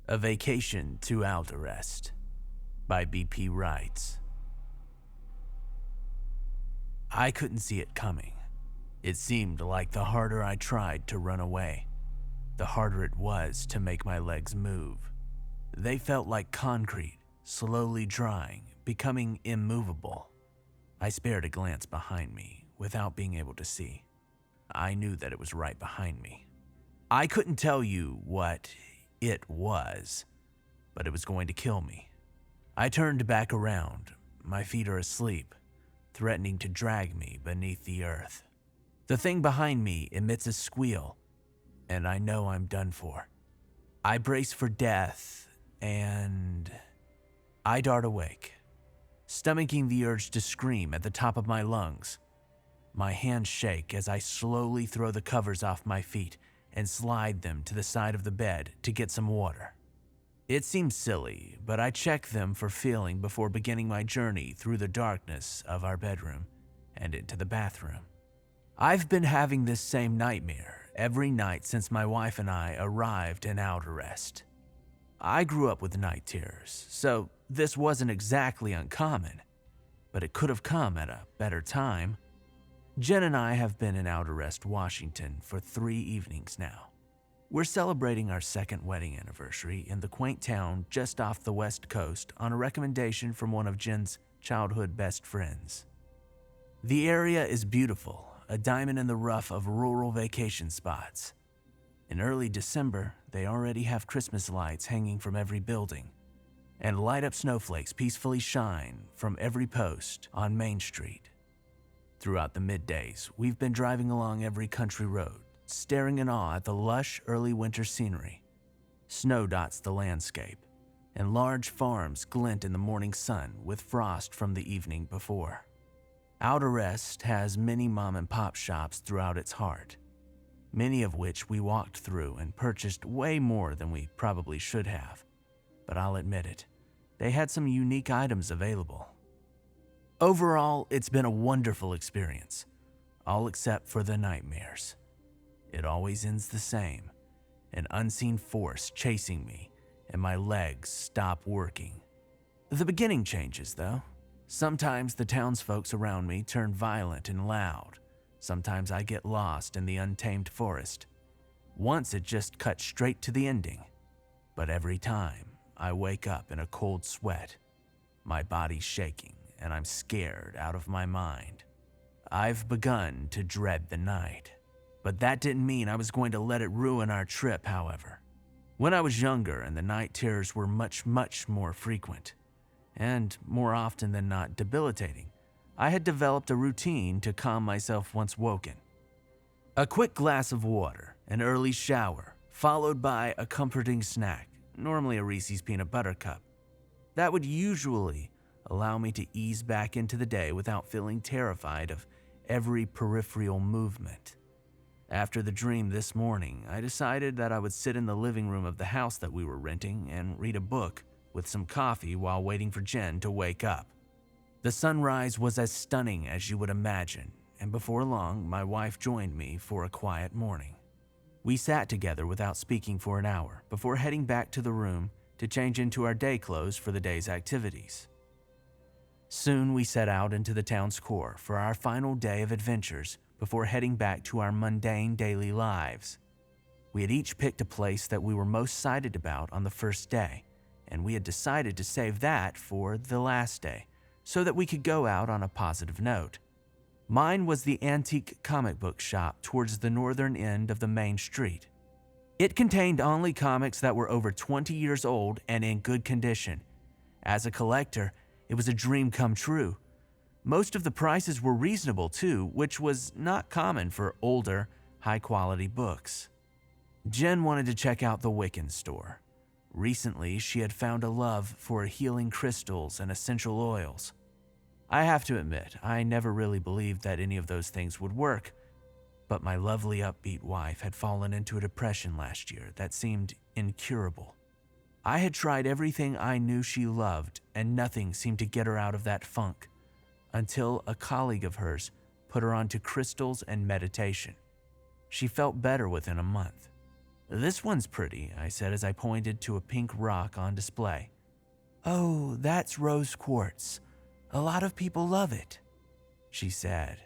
A Vacation to Alderrest by BPWrites. I couldn't see it coming. It seemed like the harder I tried to run away, the harder it was to make my legs move. They felt like concrete, slowly drying, becoming immovable. I spared a glance behind me without being able to see. I knew that it was right behind me. I couldn't tell you what it was, but it was going to kill me. I turned back around. My feet are asleep, threatening to drag me beneath the earth. The thing behind me emits a squeal, and I know I'm done for. I brace for death, and I dart awake, stomaching the urge to scream at the top of my lungs. My hands shake as I slowly throw the covers off my feet and slide them to the side of the bed to get some water. It seems silly, but I check them for feeling before beginning my journey through the darkness of our bedroom and into the bathroom. I've been having this same nightmare every night since my wife and I arrived in Alderrest. I grew up with night terrors, so this wasn't exactly uncommon, but it could have come at a better time. Jen and I have been in Alderrest, Washington for 3 evenings now. We're celebrating our second wedding anniversary in the quaint town just off the West Coast on a recommendation from one of Jen's childhood best friends. The area is beautiful, a diamond in the rough of rural vacation spots. In early December, they already have Christmas lights hanging from every building, and light-up snowflakes peacefully shine from every post on Main Street. Throughout the middays, we've been driving along every country road, staring in awe at the lush early winter scenery. Snow dots the landscape, and large farms glint in the morning sun with frost from the evening before. Alderrest has many mom-and-pop shops throughout its heart, many of which we walked through and purchased way more than we probably should have. But I'll admit it, they had some unique items available. Overall, it's been a wonderful experience, all except for the nightmares. It always ends the same, an unseen force chasing me, and my legs stop working. The beginning changes, though. Sometimes the townsfolk around me turn violent and loud. Sometimes I get lost in the untamed forest. Once it just cut straight to the ending. But every time, I wake up in a cold sweat, my body's shaking, and I'm scared out of my mind. I've begun to dread the night, but that didn't mean I was going to let it ruin our trip, however. When I was younger and the night terrors were much more frequent, and more often than not debilitating, I had developed a routine to calm myself once woken. A quick glass of water, an early shower, followed by a comforting snack, normally a Reese's peanut butter cup. That would usually allow me to ease back into the day without feeling terrified of every peripheral movement. After the dream this morning, I decided that I would sit in the living room of the house that we were renting and read a book with some coffee while waiting for Jen to wake up. The sunrise was as stunning as you would imagine, and before long, my wife joined me for a quiet morning. We sat together without speaking for an hour before heading back to the room to change into our day clothes for the day's activities. Soon we set out into the town's core for our final day of adventures before heading back to our mundane daily lives. We had each picked a place that we were most excited about on the first day, and we had decided to save that for the last day so that we could go out on a positive note. Mine was the antique comic book shop towards the northern end of the main street. It contained only comics that were over 20 years old and in good condition. As a collector, it was a dream come true. Most of the prices were reasonable too, which was not common for older, high-quality books. Jen wanted to check out the Wiccan store. Recently, she had found a love for healing crystals and essential oils. I have to admit, I never really believed that any of those things would work, but my lovely upbeat wife had fallen into a depression last year that seemed incurable. I had tried everything I knew she loved, and nothing seemed to get her out of that funk, until a colleague of hers put her onto crystals and meditation. She felt better within a month. "This one's pretty," I said as I pointed to a pink rock on display. "Oh, that's rose quartz. A lot of people love it," she said.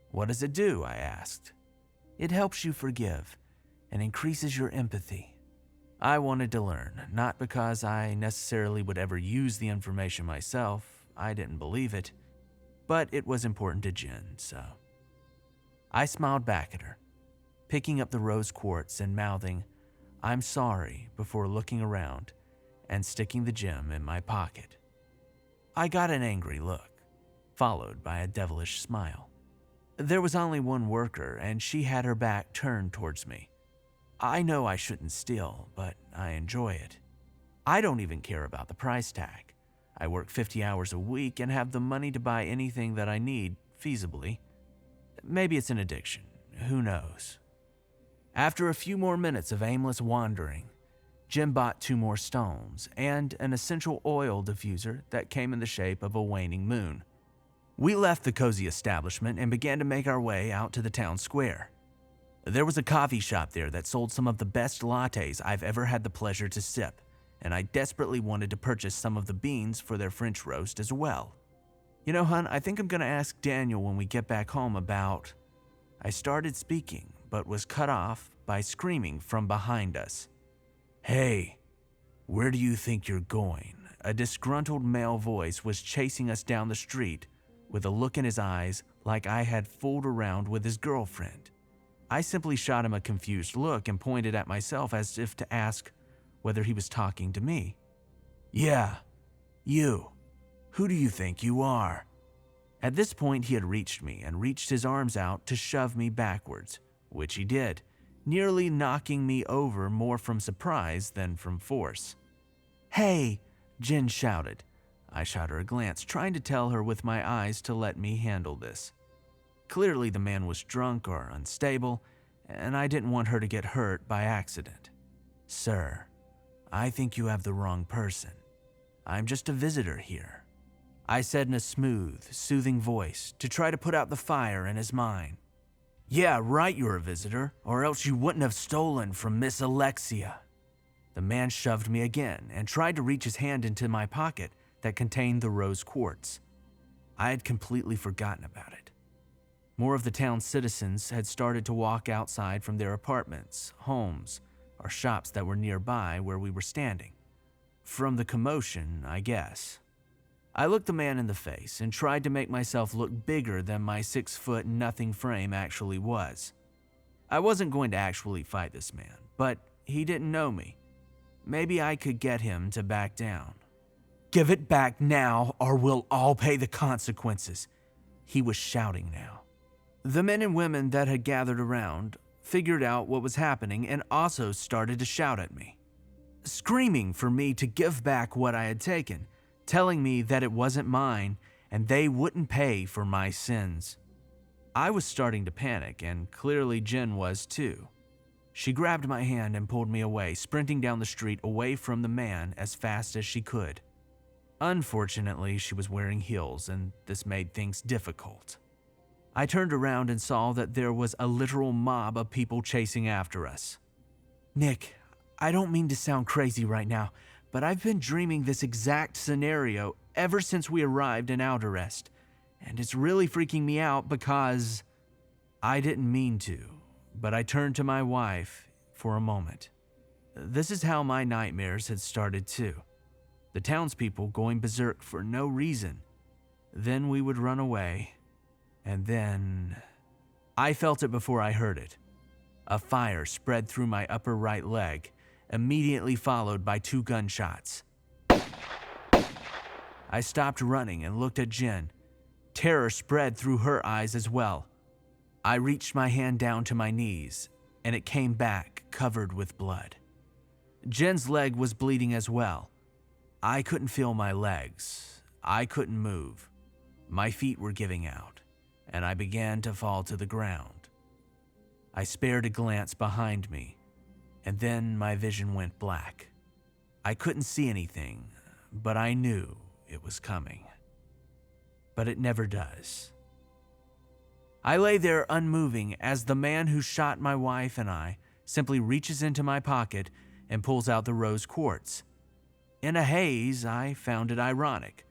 "What does it do?" I asked. "It helps you forgive and increases your empathy." I wanted to learn, not because I necessarily would ever use the information myself. I didn't believe it, but it was important to Jen, so. I smiled back at her, picking up the rose quartz and mouthing, "I'm sorry," before looking around and sticking the gem in my pocket. I got an angry look, followed by a devilish smile. There was only one worker, and she had her back turned towards me. I know I shouldn't steal, but I enjoy it. I don't even care about the price tag. I work 50 hours a week and have the money to buy anything that I need, feasibly. Maybe it's an addiction, who knows? After a few more minutes of aimless wandering, Jim bought 2 more stones and an essential oil diffuser that came in the shape of a waning moon. We left the cozy establishment and began to make our way out to the town square. There was a coffee shop there that sold some of the best lattes I've ever had the pleasure to sip, and I desperately wanted to purchase some of the beans for their French roast as well. "You know, hon, I think I'm going to ask Daniel when we get back home about—" I started speaking, but was cut off by screaming from behind us. "Hey, where do you think you're going?" A disgruntled male voice was chasing us down the street with a look in his eyes like I had fooled around with his girlfriend. I simply shot him a confused look and pointed at myself as if to ask whether he was talking to me. "Yeah, you. Who do you think you are?" At this point, he had reached me and reached his arms out to shove me backwards, which he did, nearly knocking me over more from surprise than from force. "Hey!" Jen shouted. I shot her a glance, trying to tell her with my eyes to let me handle this. Clearly, the man was drunk or unstable, and I didn't want her to get hurt by accident. "Sir, I think you have the wrong person. I'm just a visitor here," I said in a smooth, soothing voice to try to put out the fire in his mind. "Yeah, right, you're a visitor, or else you wouldn't have stolen from Miss Alexia." The man shoved me again and tried to reach his hand into my pocket that contained the rose quartz. I had completely forgotten about it. More of the town's citizens had started to walk outside from their apartments, homes, or shops that were nearby where we were standing. From the commotion, I guess. I looked the man in the face and tried to make myself look bigger than my 6-foot nothing frame actually was. I wasn't going to actually fight this man, but he didn't know me. Maybe I could get him to back down. "Give it back now, or we'll all pay the consequences," he was shouting now. The men and women that had gathered around figured out what was happening and also started to shout at me, screaming for me to give back what I had taken, telling me that it wasn't mine and they wouldn't pay for my sins. I was starting to panic, and clearly Jen was too. She grabbed my hand and pulled me away, sprinting down the street away from the man as fast as she could. Unfortunately, she was wearing heels, and this made things difficult. I turned around and saw that there was a literal mob of people chasing after us. "Nick, I don't mean to sound crazy right now, but I've been dreaming this exact scenario ever since we arrived in Alderrest, and it's really freaking me out because—" I didn't mean to, but I turned to my wife for a moment. This is how my nightmares had started too. The townspeople going berserk for no reason. Then we would run away. And then, I felt it before I heard it. A fire spread through my upper right leg, immediately followed by 2 gunshots. I stopped running and looked at Jen. Terror spread through her eyes as well. I reached my hand down to my knees, and it came back covered with blood. Jen's leg was bleeding as well. I couldn't feel my legs. I couldn't move. My feet were giving out, and I began to fall to the ground. I spared a glance behind me, and then my vision went black. I couldn't see anything, but I knew it was coming. But it never does. I lay there unmoving as the man who shot my wife and I simply reaches into my pocket and pulls out the rose quartz. In a haze, I found it ironic.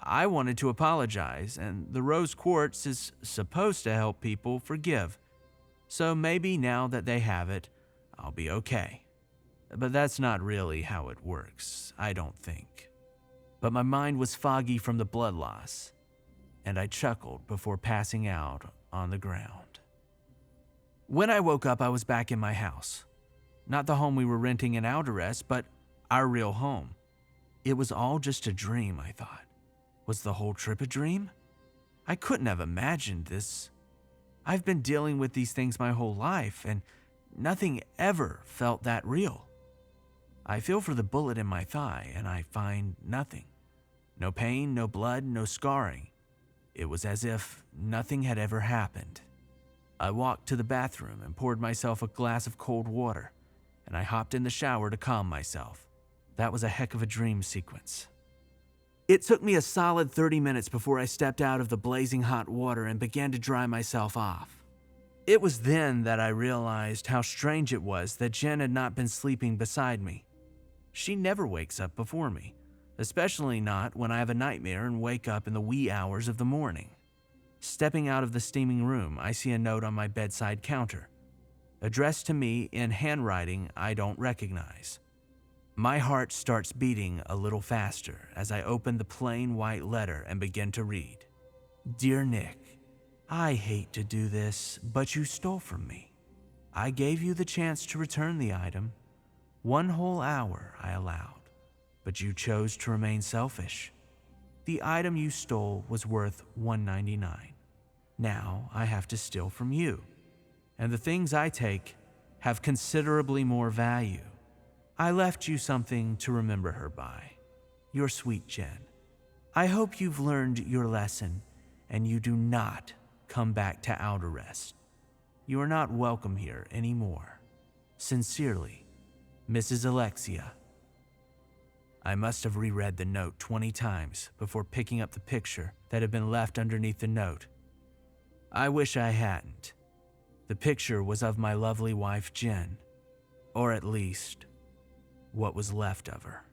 I wanted to apologize, and the rose quartz is supposed to help people forgive. So maybe now that they have it, I'll be okay. But that's not really how it works, I don't think. But my mind was foggy from the blood loss, and I chuckled before passing out on the ground. When I woke up, I was back in my house. Not the home we were renting in Alderrest, but our real home. It was all just a dream, I thought. Was the whole trip a dream? I couldn't have imagined this. I've been dealing with these things my whole life, and nothing ever felt that real. I feel for the bullet in my thigh, and I find nothing. No pain, no blood, no scarring. It was as if nothing had ever happened. I walked to the bathroom and poured myself a glass of cold water, and I hopped in the shower to calm myself. That was a heck of a dream sequence. It took me a solid 30 minutes before I stepped out of the blazing hot water and began to dry myself off. It was then that I realized how strange it was that Jen had not been sleeping beside me. She never wakes up before me, especially not when I have a nightmare and wake up in the wee hours of the morning. Stepping out of the steaming room, I see a note on my bedside counter, addressed to me in handwriting I don't recognize. My heart starts beating a little faster as I open the plain white letter and begin to read. Dear Nick, I hate to do this, but you stole from me. I gave you the chance to return the item. 1 whole hour I allowed, but you chose to remain selfish. The item you stole was worth $1.99. Now I have to steal from you, and the things I take have considerably more value. I left you something to remember her by. Your sweet Jen. I hope you've learned your lesson and you do not come back to Alderrest. You are not welcome here anymore. Sincerely, Mrs. Alexia. I must have reread the note 20 times before picking up the picture that had been left underneath the note. I wish I hadn't. The picture was of my lovely wife Jen, or at least what was left of her.